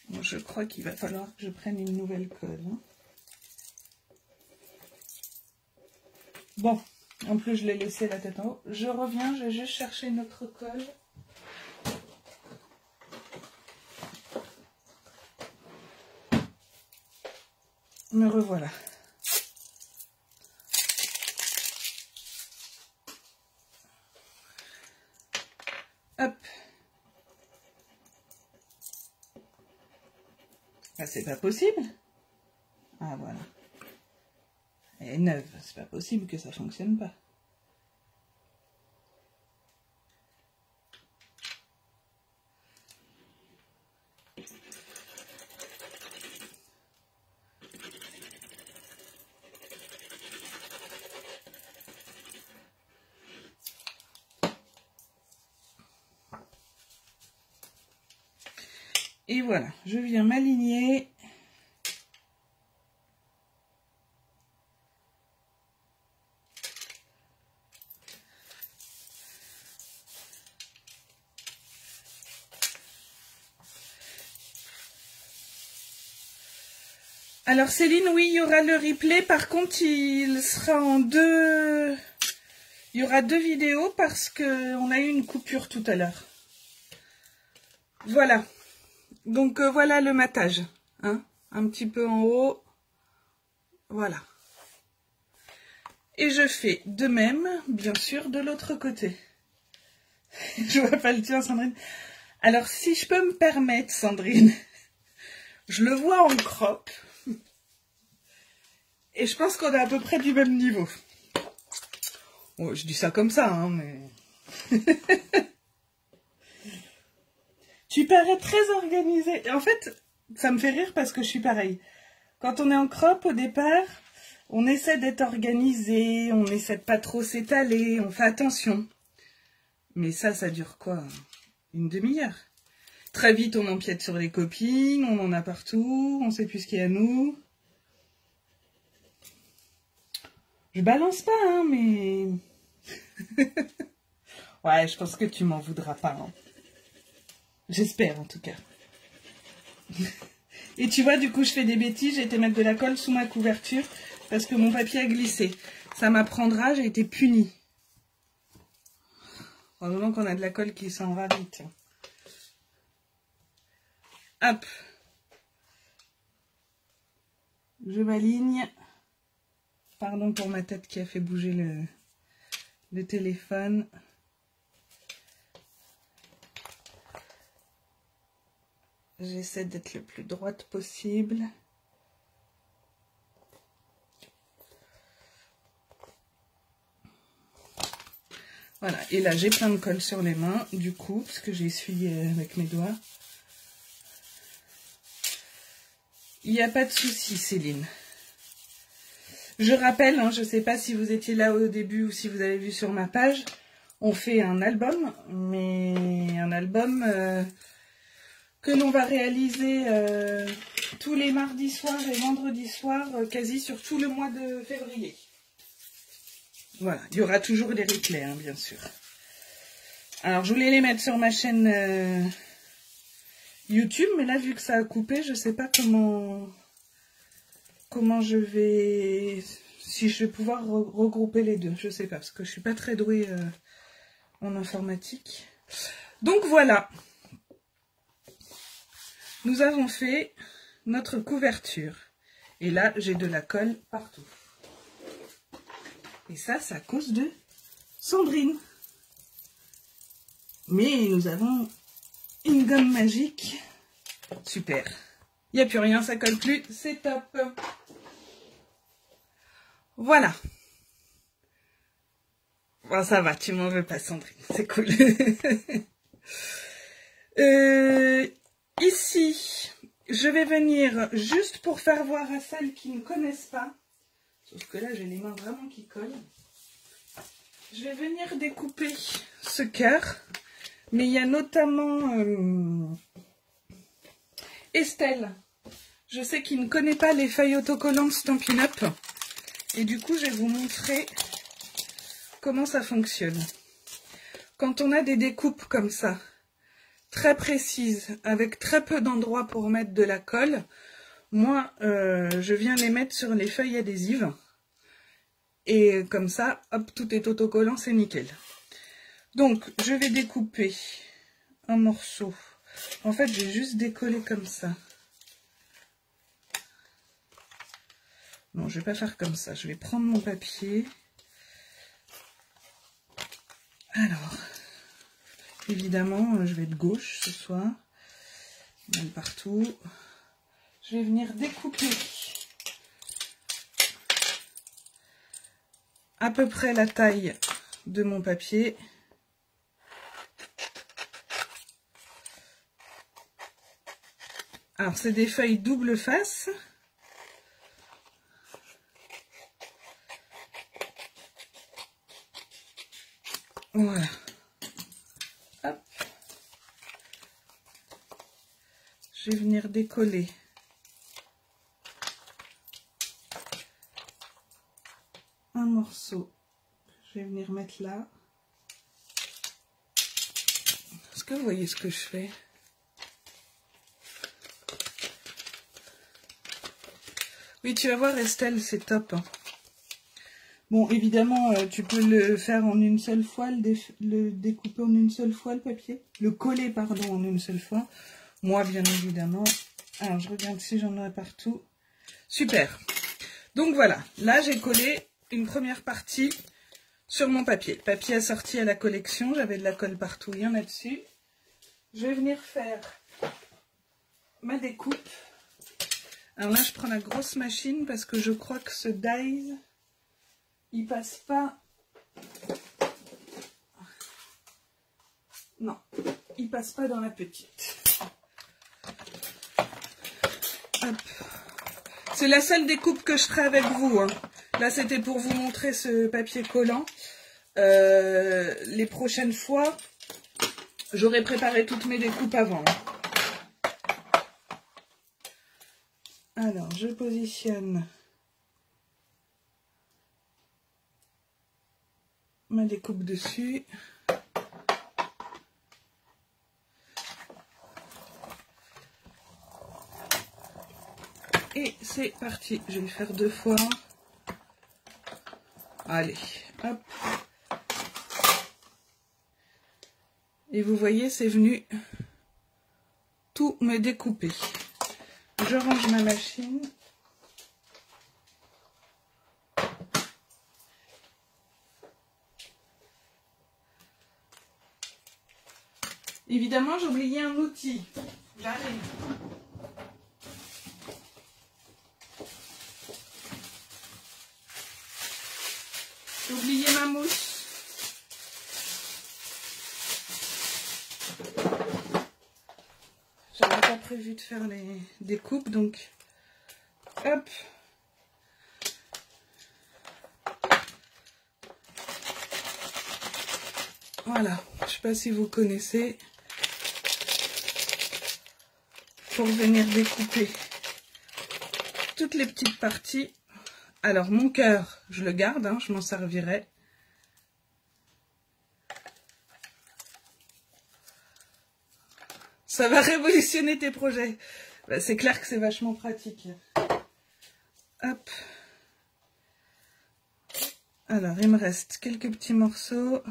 Bon, je crois qu'il va falloir que je prenne une nouvelle colle. Hein. Bon, en plus je l'ai laissé la tête en haut. Je reviens, je vais juste chercher une autre colle. Me revoilà. Hop. Ah, c'est pas possible. Ah, voilà. Elle est neuve. C'est pas possible que ça fonctionne pas. Et voilà, je viens m'aligner. Alors Céline, oui, il y aura le replay. Par contre, il sera en deux... Il y aura deux vidéos parce qu'on a eu une coupure tout à l'heure. Voilà. Donc voilà le matage. Hein, un petit peu en haut. Voilà. Et je fais de même, bien sûr, de l'autre côté. Je vois pas le tien, Sandrine. Alors, si je peux me permettre, Sandrine, je le vois en crop. Et je pense qu'on est à peu près du même niveau. Oh, je dis ça comme ça, hein, mais... Tu parais très organisée. En fait, ça me fait rire parce que je suis pareil. Quand on est en crop, au départ, on essaie d'être organisé, on essaie de pas trop s'étaler, on fait attention. Mais ça dure quoi? Une demi-heure. Très vite, on empiète sur les copines, on en a partout, on sait plus ce qu'il y a à nous. Je balance pas, hein, mais... Ouais, je pense que tu m'en voudras pas. Hein. J'espère, en tout cas. Et tu vois, du coup, je fais des bêtises. J'ai été mettre de la colle sous ma couverture parce que mon papier a glissé. Ça m'apprendra, j'ai été punie. Heureusement qu'on a de la colle qui s'en va vite. Hop. Je m'aligne. Pardon pour ma tête qui a fait bouger le téléphone. J'essaie d'être le plus droite possible. Voilà, et là j'ai plein de colle sur les mains, du coup, parce que j'ai essuyé avec mes doigts. Il n'y a pas de souci, Céline. Je rappelle, hein, je ne sais pas si vous étiez là au début ou si vous avez vu sur ma page, on fait un album, mais un album que l'on va réaliser tous les mardis soirs et vendredis soirs, quasi sur tout le mois de février. Voilà, il y aura toujours les replays, hein, bien sûr. Alors, je voulais les mettre sur ma chaîne YouTube, mais là, vu que ça a coupé, je ne sais pas comment je vais... Si je vais pouvoir regrouper les deux, je ne sais pas, parce que je ne suis pas très douée en informatique. Donc voilà, nous avons fait notre couverture. Et là, j'ai de la colle partout. Et ça, c'est à cause de Sandrine. Mais nous avons une gomme magique. Super. Il n'y a plus rien, ça colle plus. C'est top. Voilà. Bon, ça va, tu m'en veux pas, Sandrine. C'est cool. Ici, je vais venir juste pour faire voir à celles qui ne connaissent pas. Sauf que là, j'ai les mains vraiment qui collent. Je vais venir découper ce cœur. Mais il y a notamment Estelle. Je sais qu'il ne connaît pas les feuilles autocollantes Stampin' Up. Et du coup, je vais vous montrer comment ça fonctionne. Quand on a des découpes comme ça, très précises, avec très peu d'endroits pour mettre de la colle, moi, je viens les mettre sur les feuilles adhésives. Et comme ça, hop, tout est autocollant, c'est nickel. Donc, je vais découper un morceau. En fait, je vais juste décoller comme ça. Non, je vais pas faire comme ça. Je vais prendre mon papier. Alors, évidemment, je vais de gauche ce soir. Même partout. Je vais venir découper à peu près la taille de mon papier. Alors, c'est des feuilles double face. Voilà. Hop. Je vais venir décoller un morceau. Je vais venir mettre là. Est-ce que vous voyez ce que je fais? Oui, tu vas voir Estelle, c'est top. Bon, évidemment, tu peux le faire en une seule fois, le découper en une seule fois, le papier. Le coller, pardon, en une seule fois. Moi, bien évidemment. Alors, je regarde si j'en ai partout. Super. Donc voilà, là, j'ai collé une première partie sur mon papier. Le papier assorti à la collection, j'avais de la colle partout, il y en a dessus. Je vais venir faire ma découpe. Alors là, je prends la grosse machine parce que je crois que ce dies, il passe pas... Non, il passe pas dans la petite. Hop. C'est la seule découpe que je ferai avec vous. Hein. Là, c'était pour vous montrer ce papier collant. Les prochaines fois, j'aurai préparé toutes mes découpes avant. Alors, je positionne ma découpe dessus. Et c'est parti. Je vais le faire 2 fois. Allez, hop. Et vous voyez, c'est venu tout me découper. Je range ma machine. Évidemment, j'ai oublié un outil. J'arrive. J'ai oublié ma mousse. J'avais pas prévu de faire les découpes, donc hop. Voilà, je sais pas si vous connaissez. Pour venir découper toutes les petites parties. Alors mon cœur, je le garde, hein, je m'en servirai. Ça va révolutionner tes projets. Ben, c'est clair que c'est vachement pratique. Hop. Alors, il me reste quelques petits morceaux.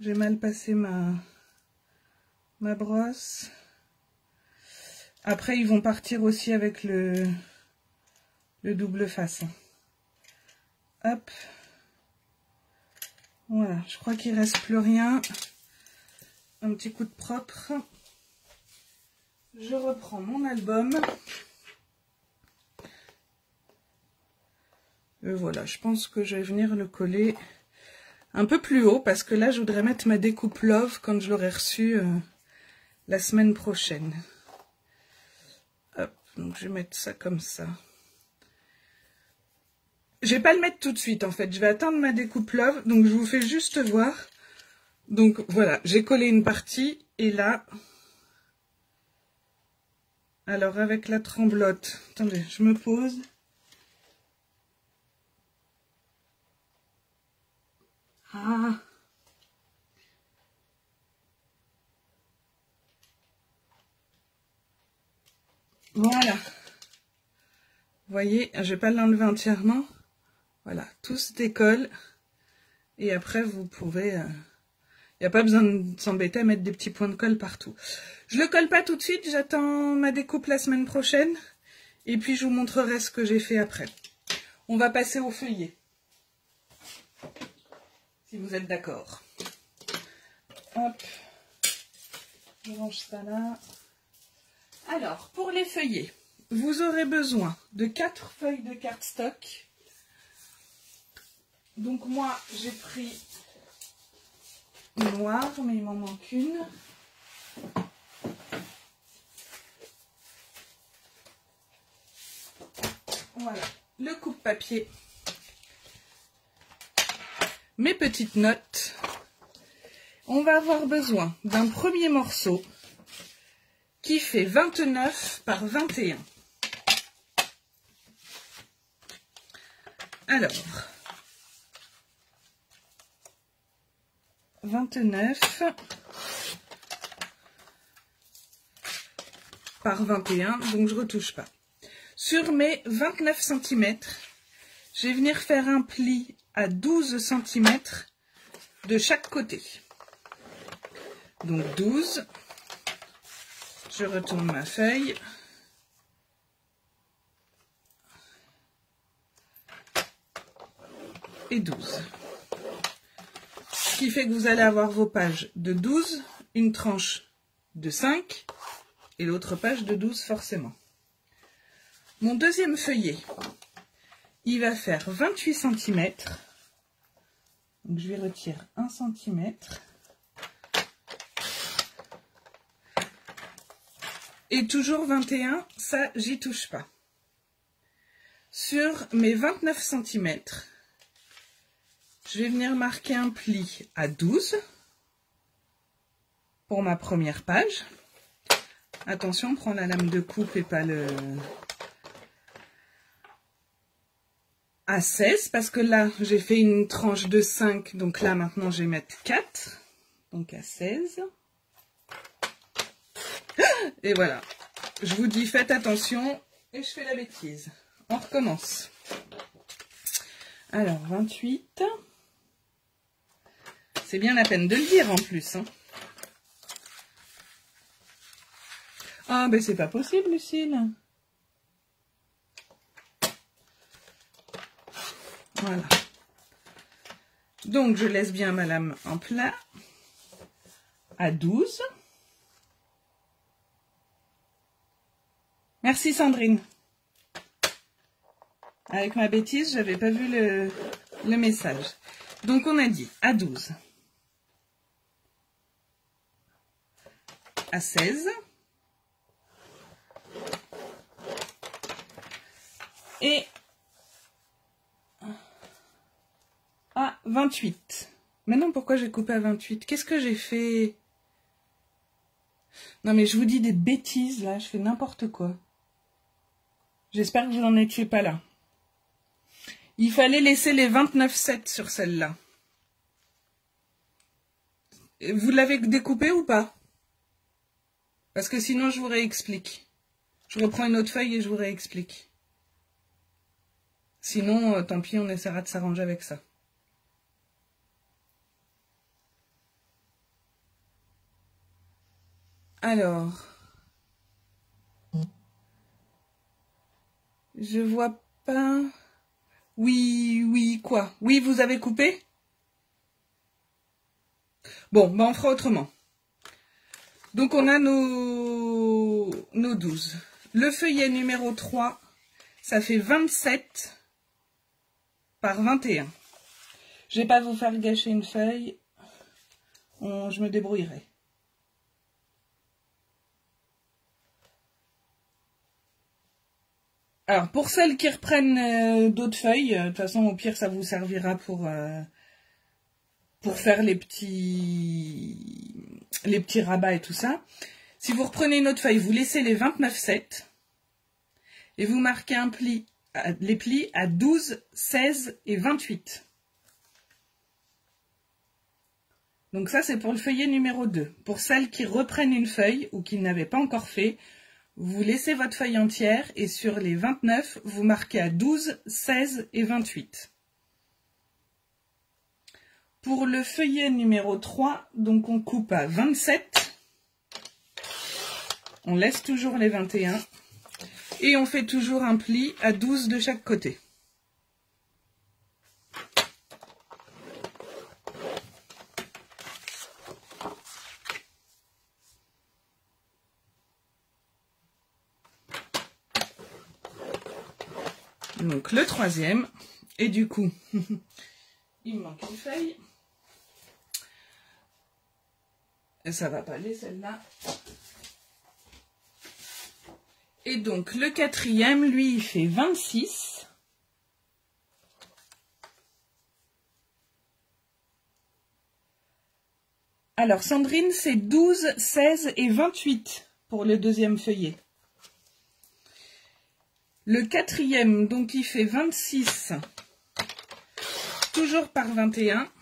J'ai mal passé ma brosse. Après, ils vont partir aussi avec le double face. Hop. Voilà, je crois qu'il ne reste plus rien. Un petit coup de propre. Je reprends mon album. Et voilà, je pense que je vais venir le coller un peu plus haut parce que là, je voudrais mettre ma découpe Love quand je l'aurai reçue la semaine prochaine. Hop, donc je vais mettre ça comme ça. Je vais pas le mettre tout de suite en fait, je vais attendre ma découpe Love, donc je vous fais juste voir. Donc voilà, j'ai collé une partie et là, alors avec la tremblote, attendez, je me pose. Ah. Voilà. Vous voyez, je vais pas l'enlever entièrement. Voilà, tout se décolle. Et après, vous pouvez... Il n'y a pas besoin de s'embêter à mettre des petits points de colle partout. Je le colle pas tout de suite, j'attends ma découpe la semaine prochaine. Et puis, je vous montrerai ce que j'ai fait après. On va passer au feuillet. Si vous êtes d'accord. Hop. Je range ça là. Alors, pour les feuillets, vous aurez besoin de 4 feuilles de cardstock. Donc moi, j'ai pris une noire, mais il m'en manque une. Voilà, le coupe-papier. Mes petites notes. On va avoir besoin d'un premier morceau qui fait 29 par 21. Alors, 29 par 21, donc je retouche pas. Sur mes 29 cm, je vais venir faire un pli à 12 cm de chaque côté. Donc 12, je retourne ma feuille. Et 12. Ce qui fait que vous allez avoir vos pages de 12, une tranche de 5 et l'autre page de 12 forcément. Mon deuxième feuillet, il va faire 28 cm. Donc je vais retirer 1 cm. Et toujours 21, ça j'y touche pas. Sur mes 29 cm, je vais venir marquer un pli à 12 pour ma première page. Attention, prends la lame de coupe et pas le... à 16, parce que là, j'ai fait une tranche de 5, donc là, maintenant, je vais mettre 4. Donc à 16. Et voilà. Je vous dis, faites attention, et je fais la bêtise. On recommence. Alors, 28. C'est bien la peine de le dire en plus. Hein. Ah, ben c'est pas possible, Lucille. Voilà. Donc, je laisse bien ma lame en plat. À 12. Merci, Sandrine. Avec ma bêtise, j'avais pas vu le message. Donc, on a dit à 12. À 16. Et à 28. Maintenant, pourquoi j'ai coupé à 28? Qu'est-ce que j'ai fait? Non, mais je vous dis des bêtises, là. Je fais n'importe quoi. J'espère que vous n'en étiez pas là. Il fallait laisser les 29,7 sur celle-là. Vous l'avez découpé ou pas? Parce que sinon, je vous réexplique. Je reprends une autre feuille et je vous réexplique. Sinon, tant pis, on essaiera de s'arranger avec ça. Alors, je vois pas. Oui, quoi? Oui, vous avez coupé? Bon, ben on fera autrement. Donc on a nos 12. Le feuillet numéro 3, ça fait 27 par 21. Je vais pas vous faire gâcher une feuille. Je me débrouillerai. Alors, pour celles qui reprennent d'autres feuilles, de toute façon, au pire, ça vous servira pour faire les petits rabats et tout ça. Si vous reprenez une autre feuille, vous laissez les 29,7 et vous marquez les plis à 12, 16 et 28. Donc ça, c'est pour le feuillet numéro 2. Pour celles qui reprennent une feuille ou qui ne l'avaient pas encore fait, vous laissez votre feuille entière et sur les 29, vous marquez à 12, 16 et 28. Pour le feuillet numéro 3, donc on coupe à 27. On laisse toujours les 21. Et on fait toujours un pli à 12 de chaque côté. Donc le troisième, et du coup, il me manque une feuille. Et ça va pas aller celle-là. Et donc le quatrième, lui, il fait 26. Alors Sandrine, c'est 12, 16 et 28 pour le deuxième feuillet. Le quatrième, donc il fait 26, toujours par 21,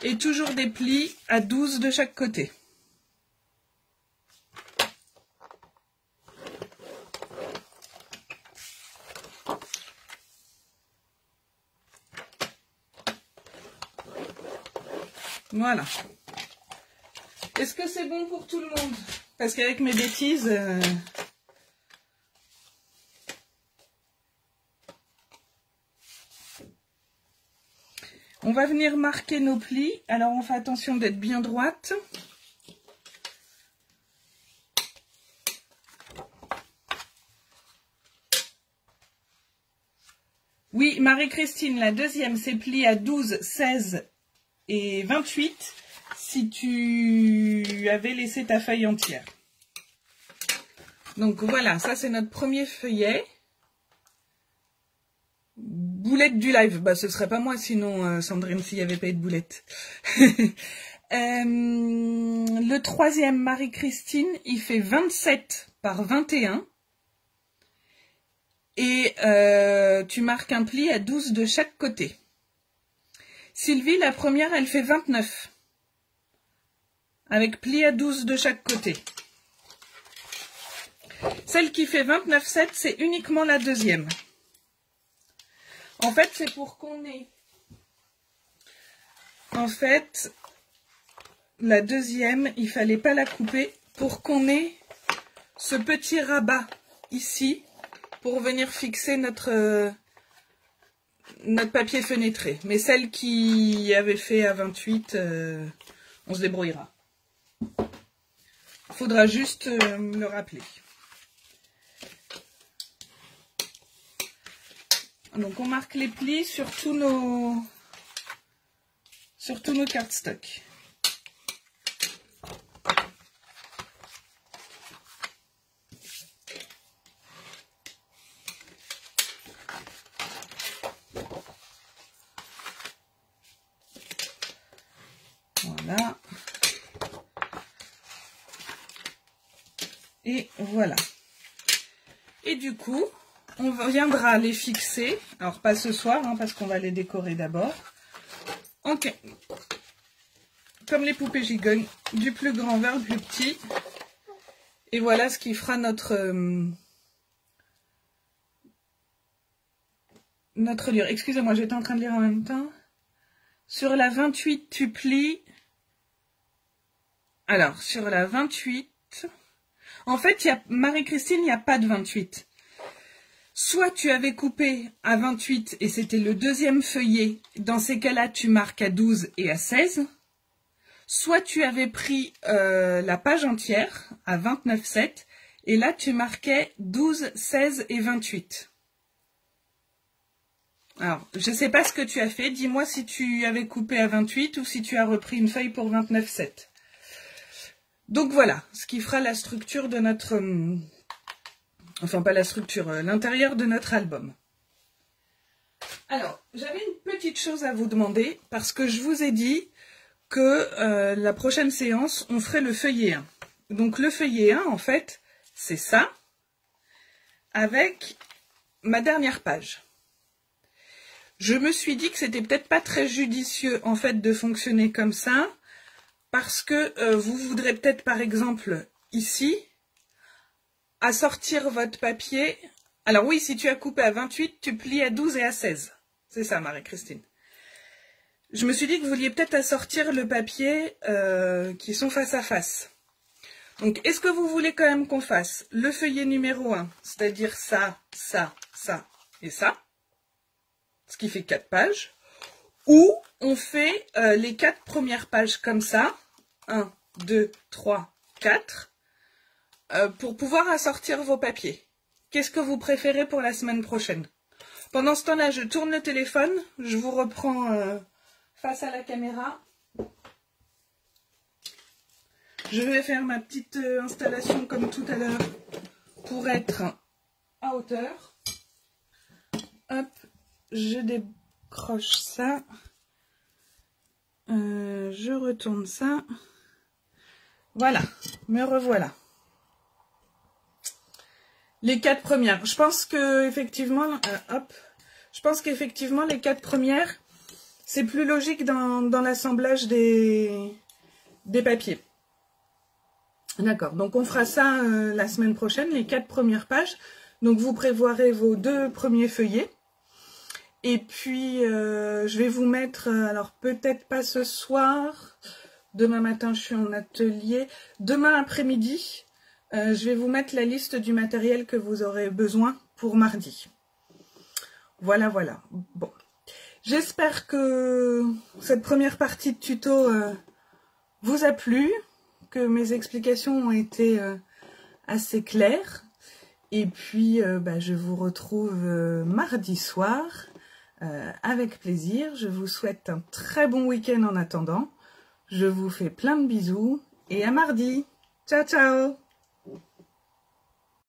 et toujours des plis à 12 de chaque côté. Voilà. Est-ce que c'est bon pour tout le monde? Parce qu'avec mes bêtises... On va venir marquer nos plis. Alors, on fait attention d'être bien droite. Oui, Marie-Christine, la deuxième, c'est pli à 12, 16 et 28 si tu avais laissé ta feuille entière. Donc, voilà, ça, c'est notre premier feuillet. Boulette du live, bah ce serait pas moi sinon Sandrine s'il n'y avait pas eu de boulette. Le troisième, Marie-Christine, il fait 27 par 21 et tu marques un pli à 12 de chaque côté. Sylvie, la première, elle fait 29 avec pli à 12 de chaque côté. Celle qui fait 29,7, c'est uniquement la deuxième. En fait, c'est pour qu'on ait... En fait, la deuxième, il fallait pas la couper pour qu'on ait ce petit rabat ici pour venir fixer notre papier fenêtré. Mais celle qui avait fait à 28, on se débrouillera. Il faudra juste me le rappeler. Donc on marque les plis sur tous nos cardstock. Voilà. Et voilà. Et du coup, on viendra les fixer, alors pas ce soir, hein, parce qu'on va les décorer d'abord. Ok. Comme les poupées gigognes, du plus grand vers le plus petit. Et voilà ce qui fera notre lure. Excusez-moi, j'étais en train de lire en même temps. Sur la 28, tu plies Alors, sur la 28, en fait, Marie-Christine, il n'y a pas de 28. Soit tu avais coupé à 28 et c'était le deuxième feuillet, dans ces cas-là, tu marques à 12 et à 16. Soit tu avais pris la page entière à 29,7 et là, tu marquais 12, 16 et 28. Alors, je ne sais pas ce que tu as fait. Dis-moi si tu avais coupé à 28 ou si tu as repris une feuille pour 29,7. Donc voilà, ce qui fera la structure de notre... Enfin, pas la structure, l'intérieur de notre album. Alors, j'avais une petite chose à vous demander, parce que je vous ai dit que la prochaine séance, on ferait le feuillet 1. Donc le feuillet 1, en fait, c'est ça, avec ma dernière page. Je me suis dit que c'était peut-être pas très judicieux, en fait, de fonctionner comme ça, parce que vous voudrez peut-être, par exemple, ici, assortir votre papier. Alors oui, si tu as coupé à 28, tu plies à 12 et à 16. C'est ça, Marie-Christine. Je me suis dit que vous vouliez peut-être assortir le papier qui sont face à face. Donc, est-ce que vous voulez quand même qu'on fasse le feuillet numéro 1, c'est-à-dire ça, ça, ça et ça, ce qui fait 4 pages, ou on fait les 4 premières pages comme ça, 1, 2, 3, 4, pour pouvoir assortir vos papiers. Qu'est-ce que vous préférez pour la semaine prochaine? Pendant ce temps-là, je tourne le téléphone, je vous reprends face à la caméra. Je vais faire ma petite installation comme tout à l'heure pour être à hauteur. Hop, je décroche ça. Je retourne ça. Voilà, me revoilà. Les 4 premières. Je pense que effectivement, je pense qu'effectivement les 4 premières, c'est plus logique dans l'assemblage des papiers. D'accord. Donc on fera ça la semaine prochaine, les 4 premières pages. Donc vous prévoirez vos 2 premiers feuillets. Et puis je vais vous mettre, alors peut-être pas ce soir. Demain matin, je suis en atelier. Demain après-midi. Je vais vous mettre la liste du matériel que vous aurez besoin pour mardi. Voilà, voilà. Bon. J'espère que cette première partie de tuto vous a plu, que mes explications ont été assez claires. Et puis, je vous retrouve mardi soir avec plaisir. Je vous souhaite un très bon week-end en attendant. Je vous fais plein de bisous et à mardi. Ciao, ciao!